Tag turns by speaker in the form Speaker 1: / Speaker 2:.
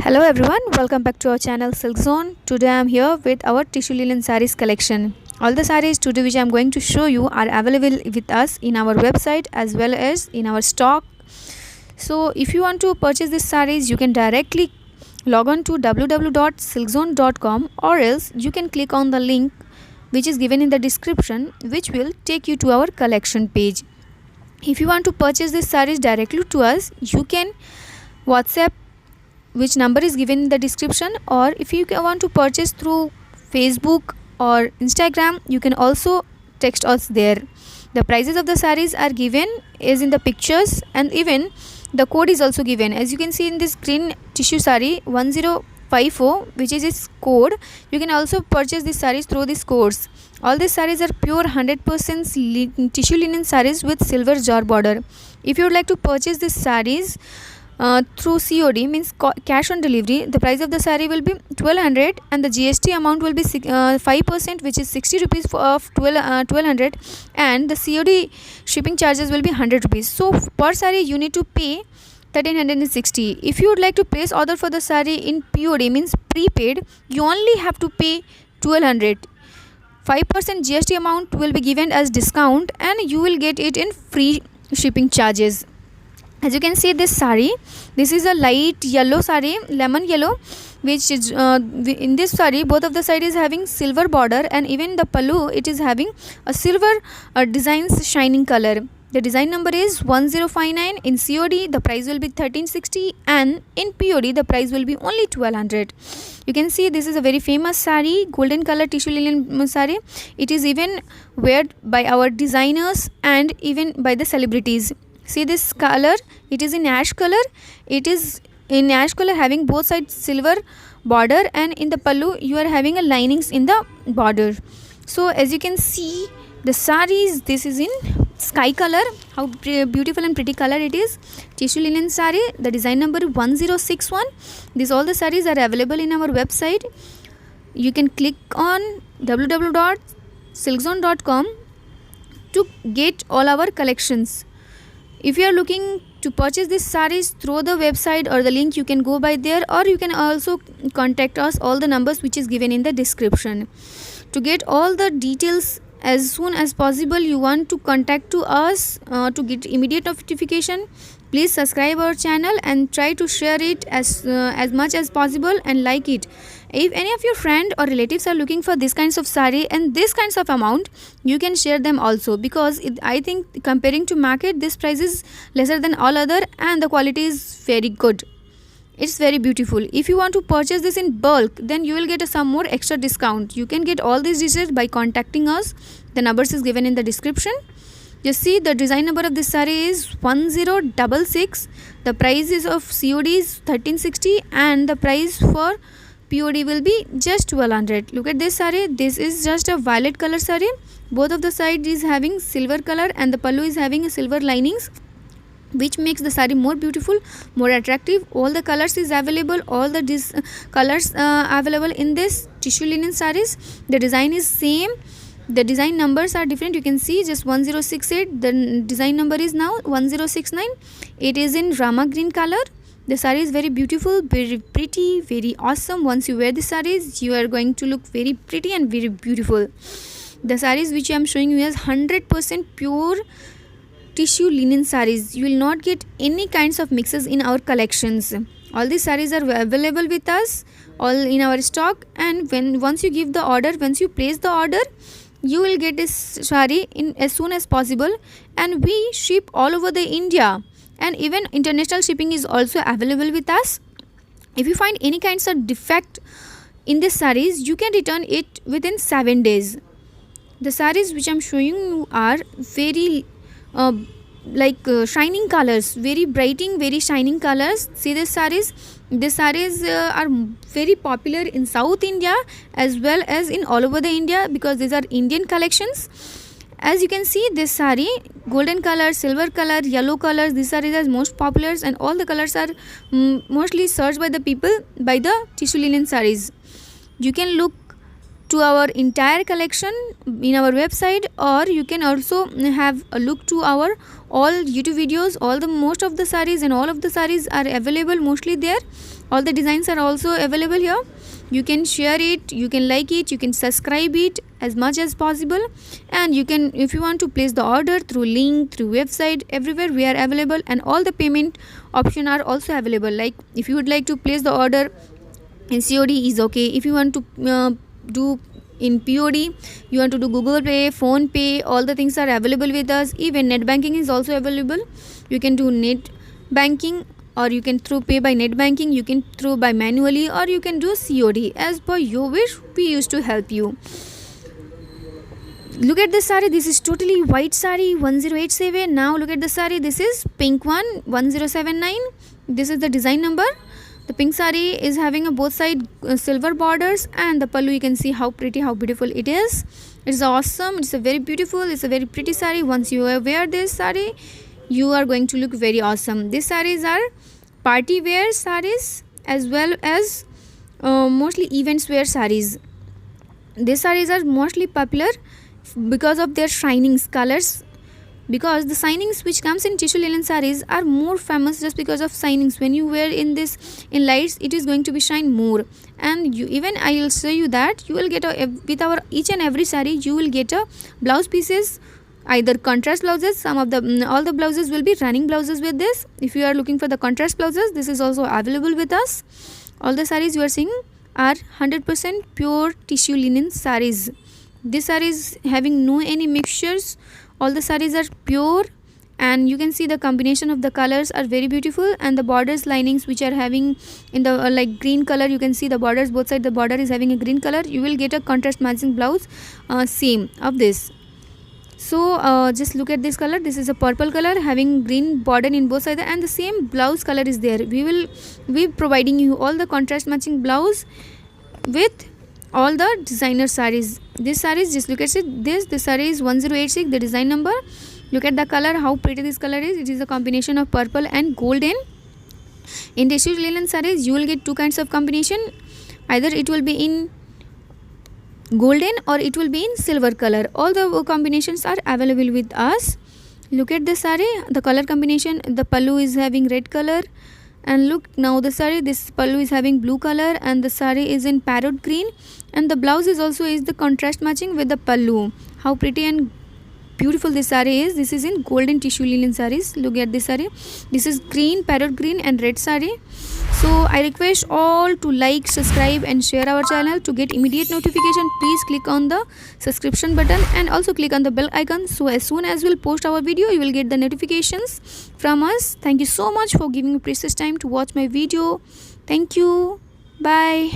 Speaker 1: Hello everyone, welcome back to our channel Silk Zone. Today I am here with our tissue linen sarees collection. All the sarees today which I am going to show you are available with us in our website as well as in our stock. So if you want to purchase these sarees, you can directly log on to www.silkzone.com, or else you can click on the link which is given in the description, which will take you to our collection page. If you want to purchase these sarees directly to us, you can WhatsApp, which number is given in the description, or if you want to purchase through Facebook or Instagram, you can also text us there. The prices of the sarees are given as in the pictures, and even the code is also given. As you can see in this green tissue saree 1054, which is its code, you can also purchase these sarees through these codes. All these sarees are pure 100% tissue linen sarees with silver jar border. If you would like to purchase these sarees through COD, means cash on delivery, the price of the saree will be 1200 and the GST amount will be 5%, which is 60 rupees of 1200, and the COD shipping charges will be 100 rupees. So per saree you need to pay 1360. If you would like to place order for the saree in POD, means prepaid, you only have to pay 1200. 5% GST amount will be given as discount, and you will get it in free shipping charges. As you can see, this saree, this is a light yellow saree, lemon yellow, which is in this saree both of the side is having silver border, and even the pallu, it is having a silver designs shining color. The design number is 1059. In COD the price will be 1360, and in POD the price will be only 1200. You can see this is a very famous saree, golden color tissue linen saree. It is even worn by our designers and even by the celebrities. See this color, it is in ash color. It is in ash color having both sides silver border, and in the pallu you are having a linings in the border. So as you can see, the sarees, this is in sky color. How beautiful and pretty color it is. Tissue linen saree, the design number 1061. These all the sarees are available in our website. You can click on www.silkzone.com to get all our collections. If you are looking to purchase these sarees through the website or the link, you can go by there, or you can also contact us, all the numbers which is given in the description. To get all the details as soon as possible, you want to contact to us to get immediate notification. Please subscribe our channel and try to share it as much as possible, and like it. If any of your friend or relatives are looking for this kinds of saree and this kinds of amount, you can share them also, because I think comparing to market, this price is lesser than all other, and the quality is very good. It's very beautiful. If you want to purchase this in bulk, then you will get some more extra discount. You can get all these details by contacting us. The numbers is given in the description. Just see, the design number of this saree is 1066. The price is of COD is 1360, and the price for POD will be just 1200. Look at this saree. This is just a violet color saree. Both of the sides is having silver color, and the pallu is having a silver linings, which makes the saree more beautiful, more attractive. All the colors is available. All the colors available in this tissue linen sarees. The design is same. The design numbers are different. You can see just 1068. The design number is now 1069. It is in Rama green color. The saree is very beautiful, very pretty, very awesome. Once you wear the sarees, you are going to look very pretty and very beautiful. The sarees which I am showing you is 100% pure tissue linen sarees. You will not get any kinds of mixes in our collections. All these sarees are available with us, all in our stock, and once you give the order, once you place the order, you will get this saree in as soon as possible, and we ship all over the India, and even international shipping is also available with us. If you find any kinds of defect in this sarees, you can return it within 7 days. The sarees which I am showing you are very shining colors, very brighting, very shining colors. See these sarees. These sarees are very popular in South India as well as in all over the India, because these are Indian collections. As you can see, this saree, golden color, silver color, yellow colors, these sarees are most popular, and all the colors are mostly searched by the people by the tissue linen sarees. You can look to our entire collection in our website, or you can also have a look to our all YouTube videos. Most of the sarees and all of the sarees are available mostly there. All the designs are also available here. You can share it, you can like it, you can subscribe it as much as possible, and you can, if you want to place the order through link, through website, everywhere we are available, and all the payment option are also available. Like if you would like to place the order in COD is okay. If you want to do in POD, you want to do Google Pay, Phone Pay, all the things are available with us. Even net banking is also available. You can do net banking, or you can through pay by net banking, you can through by manually, or you can do COD. As per your wish, we used to help you. Look at this saree. This is totally white saree, 1087. Now look at the saree. This is pink one, 1079. This is the design number. The pink saree is having a both side silver borders, and the pallu, you can see how pretty, how beautiful it is. It's awesome. It's a very beautiful, it's a very pretty saree. Once you wear this saree, you are going to look very awesome. These sarees are party wear sarees as well as mostly events wear sarees. These sarees are mostly popular because of their shining colors, because the signings which comes in tissue linen sarees are more famous just because of signings. When you wear in this in lights, it is going to be shine more. And you, even I will show you that you will get a, with our each and every saree, you will get a blouse pieces, either contrast blouses. Some of the all the blouses will be running blouses with this. If you are looking for the contrast blouses, this is also available with us. All the sarees you are seeing are 100% pure tissue linen sarees. This saree is having no any mixtures. All the sarees are pure, and you can see the combination of the colors are very beautiful, and the borders linings which are having in the like green color, you can see the borders both side, the border is having a green color. You will get a contrast matching blouse same of this. So just look at this color. This is a purple color having green border in both sides, and the same blouse color is there. We will be providing you all the contrast matching blouse with all the designer sarees. This sarees, just look at it. This saree is 1086, the design number. Look at the color, how pretty this color is. It is a combination of purple and golden. In tissue linen sarees, you will get two kinds of combination. Either it will be in golden or it will be in silver color. All the combinations are available with us. Look at the saree, the color combination. The pallu is having red color, and look now the saree, this pallu is having blue color, and the saree is in parrot green, and the blouse is also is the contrast matching with the pallu. How pretty and beautiful this saree is. This is in golden tissue linen sarees. Look at this saree. This is green, parrot green and red saree. So I request all to like, subscribe and share our channel. To get immediate notification, please click on the subscription button and also click on the bell icon, so as soon as we'll post our video, you will get the notifications from us. Thank you so much for giving me precious time to watch my video. Thank you. Bye.